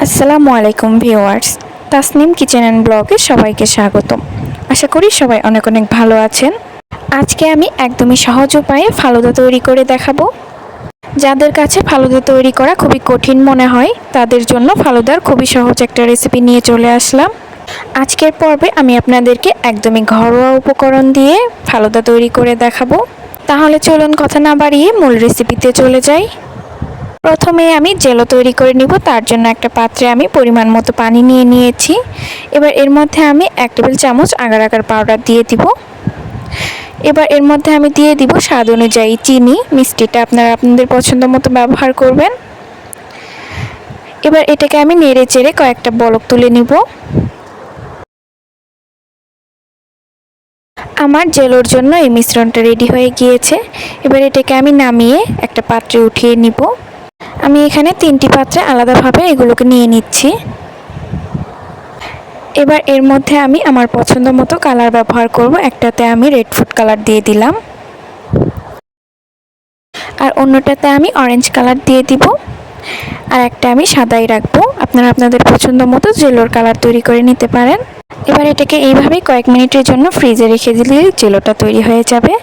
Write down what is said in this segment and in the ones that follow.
আসসালামু আলাইকুম viewers, Tasnim kitchen and ব্লগে সবাইকে স্বাগতম। আশা করি সবাই অনেক অনেক ভালো আছেন। আজকে আমি একদমই সহজ উপায়ে ফালুদা তৈরি করে দেখাবো। যাদের কাছে ফালুদা তৈরি করা খুবই কঠিন মনে হয় তাদের জন্য ফালুদার খুবই সহজ একটা রেসিপি নিয়ে চলে আসলাম। আজকের পর্বে আমি আপনাদেরকে একদমই ঘরোয়া উপকরণ দিয়ে ফালুদা তৈরি করে দেখাবো। তাহলে চলুন কথা না বাড়িয়ে মূল রেসিপিতে চলে যাই। প্রথমে আমি জেলো তৈরি করে নিব। তার জন্য একটা পাত্রে আমি পরিমাণ মতো পানি নিয়ে নিয়েছি। এবার এর মধ্যে আমি 1 টেবিল চামচ আগার আগার পাউডার দিয়ে দিব। এবার এর মধ্যে আমি দিয়ে দিব স্বাদ অনুযায়ী চিনি। মিষ্টিটা আপনারা আপনাদের পছন্দ মতো ব্যবহার করবেন। এবার এটাকে আমি নেড়ে চেড়ে কয়েকটা বলক তুলে নিব। আমার জেলোর জন্য এই মিশ্রণটা রেডি হয়ে গিয়েছে। এবার এটাকে আমি নামিয়ে একটা পাত্রে উঠিয়ে নিব। আমি এখানে 3টি পাত্রে আলাদাভাবে এগুলোকে নিয়ে নিচ্ছি। এবার এর মধ্যে আমি আমার পছন্দ মতো কালার ব্যবহার করব। একটাতে আমি রেড ফুড কালার দিয়ে দিলাম, আর অন্যটাতে আমি অরেঞ্জ কালার দিয়ে দিব, আর একটা আমি সাদাই রাখবো। আপনারা আপনাদের পছন্দ মতো জেলোর কালার তৈরি করে নিতে পারেন। এবার এটাকে এইভাবেই কয়েক মিনিটের জন্য ফ্রিজে রেখে দিলে জেলোটা তৈরি হয়ে যাবে।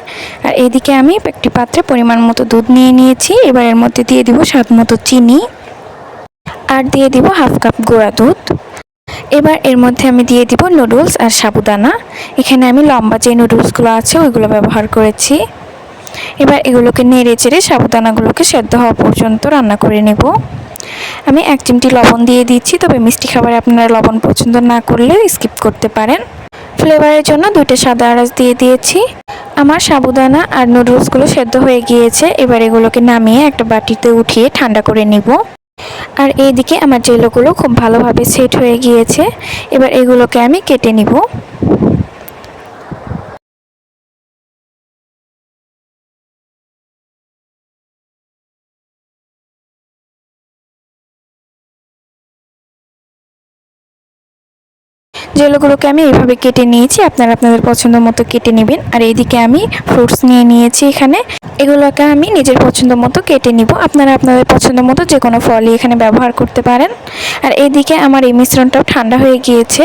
আর এদিকে আমি একটি পাত্রে পরিমাণ মতো দুধ নিয়ে নিয়েছি। এবার এর মধ্যে দিয়ে দিব স্বাদ মতো চিনি, আর দিয়ে দিব হাফ কাপ গুঁড়া দুধ। এবার এর মধ্যে আমি দিয়ে দিব নুডলস আর সাবুদানা। এখানে আমি লম্বা যে নুডলসগুলো আছে ওইগুলো ব্যবহার করেছি। এবার এগুলোকে নেড়ে চেড়ে সাবুদানাগুলোকে সেদ্ধ হওয়া পর্যন্ত রান্না করে নেব। আমি 1 চিমটি লবণ দিয়ে দিচ্ছি, তবে মিষ্টি খাবারে আপনারা লবণ পছন্দ না করলে স্কিপ করতে পারেন। ফ্লেভারের জন্য 2টা সাদা এলাচ দিয়ে দিয়েছি। আমার সাবুদানা আর নুডলসগুলো সেদ্ধ হয়ে গিয়েছে। এবার এগুলোকে নামিয়ে একটা বাটিতে উঠিয়ে ঠান্ডা করে নিব। আর এইদিকে আমার জেলোগুলো খুব ভালোভাবে সেট হয়ে গিয়েছে। এবার এগুলোকে আমি কেটে নিব। জেলোগুলোকে আমি এইভাবে কেটে নিয়েছি। আপনারা আপনাদের পছন্দ মতো কেটে নেবেন। আর এইদিকে আমি ফ্রুটস নিয়ে নিয়েছি। এখানে এগুলোকে আমি নিজের পছন্দ মতো কেটে নিব। আপনারা আপনাদের পছন্দ মতো যে কোনো ফলই এখানে ব্যবহার করতে পারেন। আর এইদিকে আমার এই মিশ্রণটাও ঠান্ডা হয়ে গিয়েছে।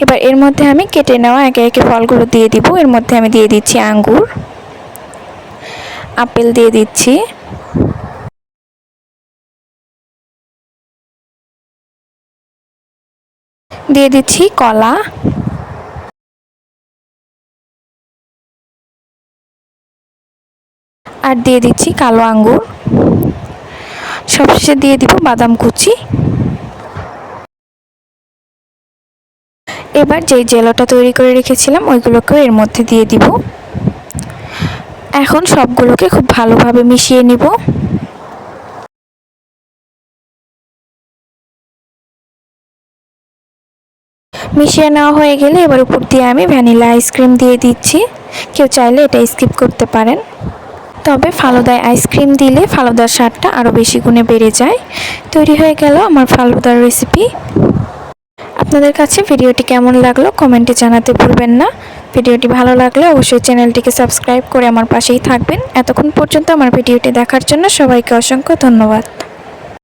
এবার এর মধ্যে আমি কেটে নেওয়া একে একে ফলগুলো দিয়ে দিব। এর মধ্যে আমি দিয়ে দিচ্ছি আঙ্গুর, আপেল দিয়ে দিচ্ছি, দিয়ে দিচ্ছি কলা, আর দিয়ে দিচ্ছি কালো আঙ্গুর। সবশেষে দিয়ে দিব বাদাম কুচি। এবার যেই জেলোটা তৈরি করে রেখেছিলাম ওইগুলোকেও এর মধ্যে দিয়ে দিব। এখন সবগুলোকে খুব ভালোভাবে মিশিয়ে নিব। মিশিয়ে নেওয়া হয়ে গেলে এবার উপর দিয়ে আমি ভ্যানিলা আইসক্রিম দিয়ে দিচ্ছি। কেউ চাইলে এটা স্কিপ করতে পারেন, তবে ফালুদায় আইসক্রিম দিলে ফালুদার স্বাদটা আরও বেশি গুণে বেড়ে যায়। তৈরি হয়ে গেল আমার ফালুদার রেসিপি। আপনাদের কাছে ভিডিওটি কেমন লাগলো কমেন্টে জানাতে ভুলবেন না। ভিডিওটি ভালো লাগলে অবশ্যই চ্যানেলটিকে সাবস্ক্রাইব করে আমার পাশেই থাকবেন। এতক্ষণ পর্যন্ত আমার ভিডিওটি দেখার জন্য সবাইকে অসংখ্য ধন্যবাদ।